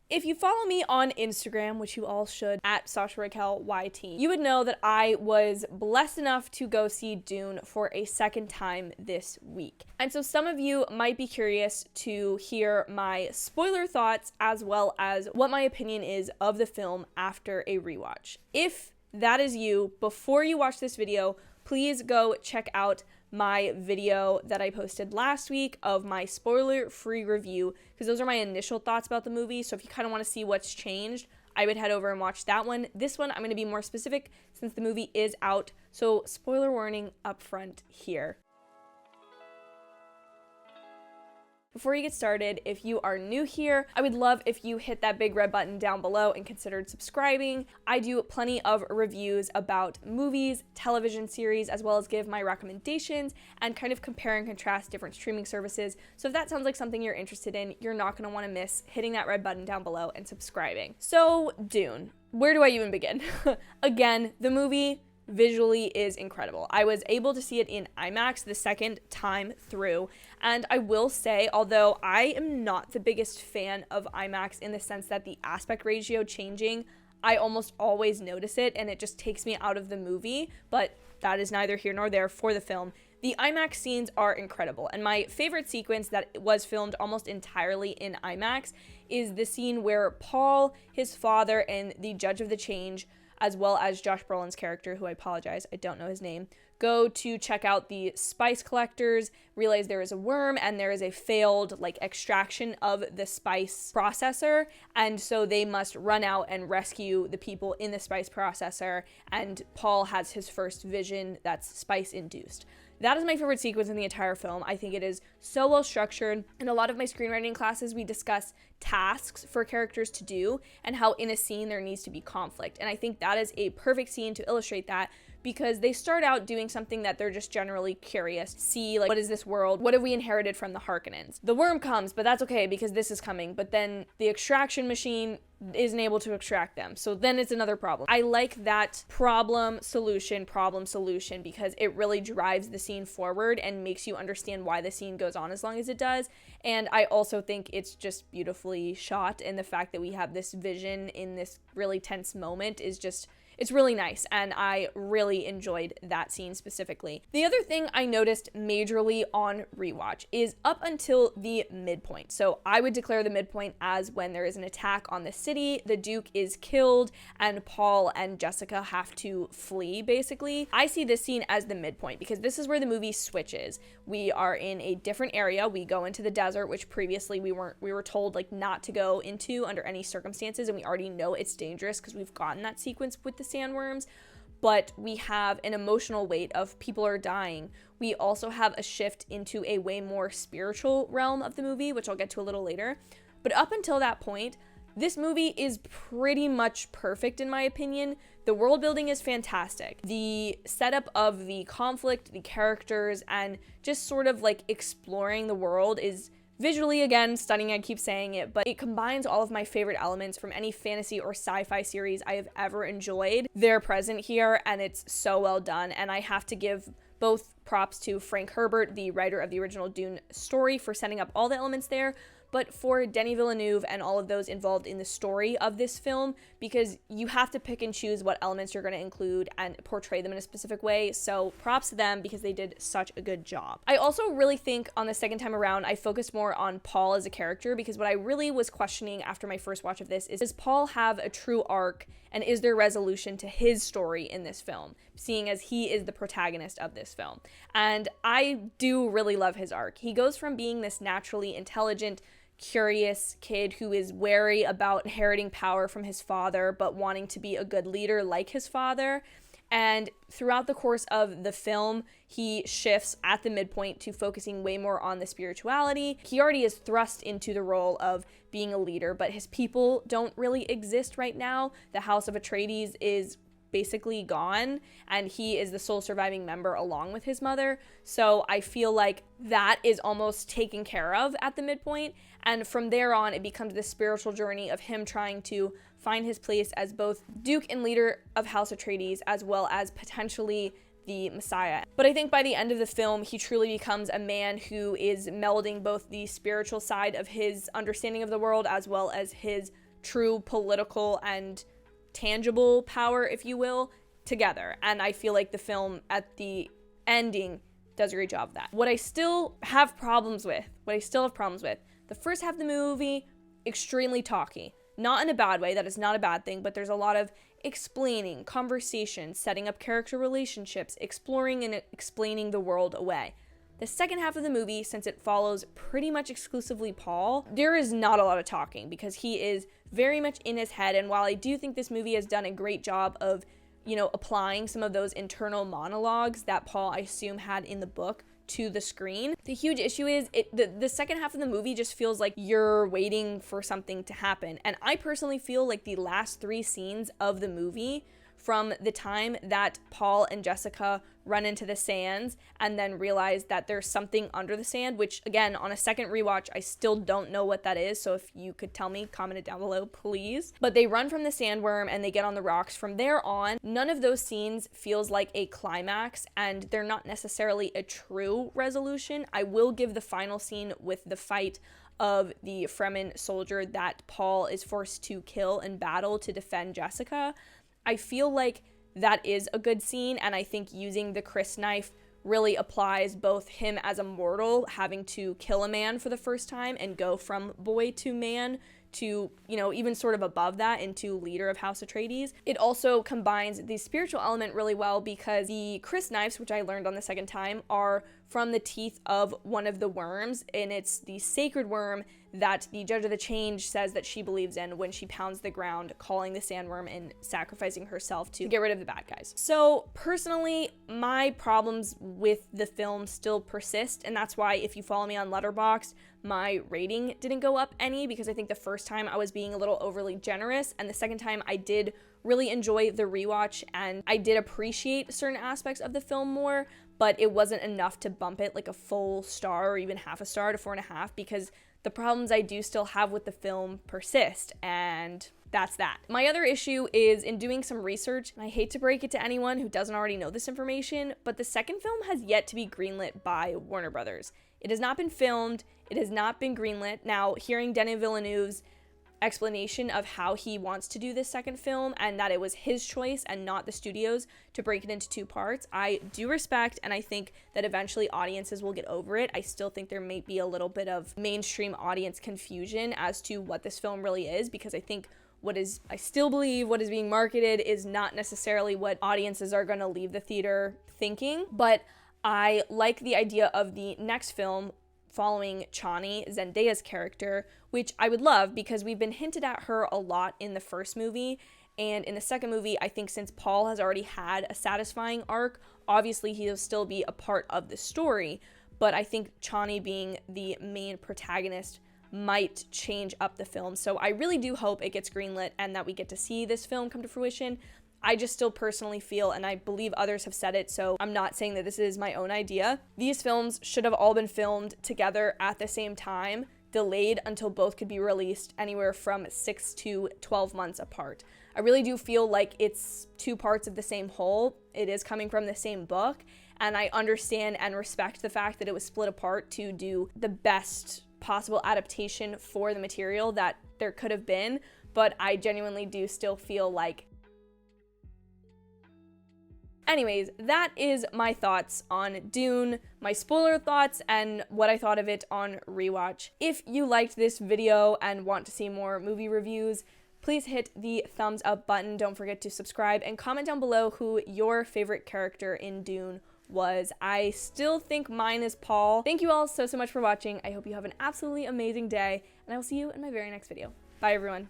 If you follow me on Instagram, which you all should, at Sasha Raquel YT, you would know that I was blessed enough to go see Dune for a second time this week. And so some of you might be curious to hear my spoiler thoughts as well as what my opinion is of the film after a rewatch. If that is you, before you watch this video, please go check out my video that I posted last week of my spoiler-free review, because those are my initial thoughts about the movie. So if you kind of want to see what's changed, I would head over and watch that one. This one, I'm going to be more specific since the movie is out. So spoiler warning up front here. Before you get started, if you are new here, I would love if you hit that big red button down below and considered subscribing. I do plenty of reviews about movies, television series, as well as give my recommendations and kind of compare and contrast different streaming services. So if that sounds like something you're interested in, you're not going to want to miss hitting that red button down below and subscribing. So, Dune. Where do I even begin? Again, the movie visually is incredible. I was able to see it in IMAX the second time through, and I will say, although I am not the biggest fan of IMAX in the sense that the aspect ratio changing, I almost always notice it and it just takes me out of the movie, but that is neither here nor there for the film. The IMAX scenes are incredible, and my favorite sequence that was filmed almost entirely in IMAX is the scene where Paul, his father, and the Judge of the Change, as well as Josh Brolin's character, who I apologize, I don't know his name, go to check out the spice collectors, realize there is a worm and there is a failed extraction of the spice processor, and so they must run out and rescue the people in the spice processor, and Paul has his first vision that's spice induced. That is my favorite sequence in the entire film. I think it is so well structured. In a lot of my screenwriting classes, we discuss tasks for characters to do and how in a scene there needs to be conflict. And I think that is a perfect scene to illustrate that, because they start out doing something that they're just generally curious. See, what is this world? What have we inherited from the Harkonnens? The worm comes, but that's okay because this is coming. But then the extraction machine isn't able to extract them. So then it's another problem. I like that problem, solution, because it really drives the scene forward and makes you understand why the scene goes on as long as it does. And I also think it's just beautifully shot, and the fact that we have this vision in this really tense moment is just, it's really nice, and I really enjoyed that scene specifically. The other thing I noticed majorly on Rewatch is up until the midpoint. So I would declare the midpoint as when there is an attack on the city, the Duke is killed, and Paul and Jessica have to flee, basically. I see this scene as the midpoint because this is where the movie switches. We are in a different area. We go into the desert, which previously we were told not to go into under any circumstances, and we already know it's dangerous because we've gotten that sequence with the sandworms, but we have an emotional weight of people are dying. We also have a shift into a way more spiritual realm of the movie, which I'll get to a little later. But up until that point, this movie is pretty much perfect in my opinion. The world building is fantastic. The setup of the conflict, the characters, and just sort of exploring the world is visually, again, stunning. I keep saying it, but it combines all of my favorite elements from any fantasy or sci-fi series I have ever enjoyed. They're present here, and it's so well done. And I have to give both props to Frank Herbert, the writer of the original Dune story, for setting up all the elements there, but for Denis Villeneuve and all of those involved in the story of this film, because you have to pick and choose what elements you're going to include and portray them in a specific way. So props to them because they did such a good job. I also really think on the second time around, I focused more on Paul as a character, because what I really was questioning after my first watch of this is, does Paul have a true arc, and is there resolution to his story in this film, seeing as he is the protagonist of this film? And I do really love his arc. He goes from being this naturally intelligent, curious kid who is wary about inheriting power from his father, but wanting to be a good leader like his father. And throughout the course of the film, he shifts at the midpoint to focusing way more on the spirituality. He already is thrust into the role of being a leader, but his people don't really exist right now. The House of Atreides is basically gone, and he is the sole surviving member along with his mother. So I feel like that is almost taken care of at the midpoint, and from there on it becomes this spiritual journey of him trying to find his place as both Duke and leader of House Atreides, as well as potentially the Messiah. But I think by the end of the film, he truly becomes a man who is melding both the spiritual side of his understanding of the world as well as his true political and tangible power, if you will, together. And I feel like the film at the ending does a great job of that. What I still have problems with, the first half of the movie, extremely talky. Not in a bad way, that is not a bad thing, but there's a lot of explaining, conversation, setting up character relationships, exploring and explaining the world away. The second half of the movie, since it follows pretty much exclusively Paul, there is not a lot of talking because he is very much in his head. And while I do think this movie has done a great job of, applying some of those internal monologues that Paul, I assume, had in the book to the screen, the huge issue is the second half of the movie just feels like you're waiting for something to happen. And I personally feel like the last 3 scenes of the movie, from the time that Paul and Jessica run into the sands and then realize that there's something under the sand, which again, on a second rewatch, I still don't know what that is. So if you could tell me, comment it down below, please. But they run from the sandworm and they get on the rocks. From there on, none of those scenes feels like a climax, and they're not necessarily a true resolution. I will give the final scene with the fight of the Fremen soldier that Paul is forced to kill in battle to defend Jessica. I feel like that is a good scene, and I think using the Chris knife really applies both him as a mortal having to kill a man for the first time and go from boy to man to, even sort of above that into leader of House Atreides. It also combines the spiritual element really well because the Chris knives, which I learned on the second time, are from the teeth of one of the worms, and it's the sacred worm that the Judge of the Change says that she believes in when she pounds the ground, calling the sandworm and sacrificing herself to get rid of the bad guys. So personally, my problems with the film still persist, and that's why if you follow me on Letterboxd, my rating didn't go up any, because I think the first time I was being a little overly generous, and the second time I did really enjoy the rewatch and I did appreciate certain aspects of the film more, but it wasn't enough to bump it like a full star or even half a star to 4.5, because the problems I do still have with the film persist, and that's that. My other issue is in doing some research, and I hate to break it to anyone who doesn't already know this information, but the second film has yet to be greenlit by Warner Brothers. It has not been filmed, it has not been greenlit. Now, hearing Denis Villeneuve's explanation of how he wants to do this second film and that it was his choice and not the studio's to break it into 2 parts, I do respect, and I think that eventually audiences will get over it. I still think there may be a little bit of mainstream audience confusion as to what this film really is, because I think I still believe what is being marketed is not necessarily what audiences are going to leave the theater thinking. But I like the idea of the next film following Chani, Zendaya's character, which I would love because we've been hinted at her a lot in the first movie. And in the second movie, I think since Paul has already had a satisfying arc, obviously he'll still be a part of the story. But I think Chani being the main protagonist might change up the film. So I really do hope it gets greenlit and that we get to see this film come to fruition. I just still personally feel, and I believe others have said it, so I'm not saying that this is my own idea, these films should have all been filmed together at the same time, delayed until both could be released anywhere from 6 to 12 months apart. I really do feel like it's 2 parts of the same whole. It is coming from the same book, and I understand and respect the fact that it was split apart to do the best possible adaptation for the material that there could have been, but I genuinely do still feel like. Anyways, that is my thoughts on Dune, my spoiler thoughts, and what I thought of it on rewatch. If you liked this video and want to see more movie reviews, please hit the thumbs up button. Don't forget to subscribe and comment down below who your favorite character in Dune was. I still think mine is Paul. Thank you all so much for watching. I hope you have an absolutely amazing day, and I will see you in my very next video. Bye, everyone.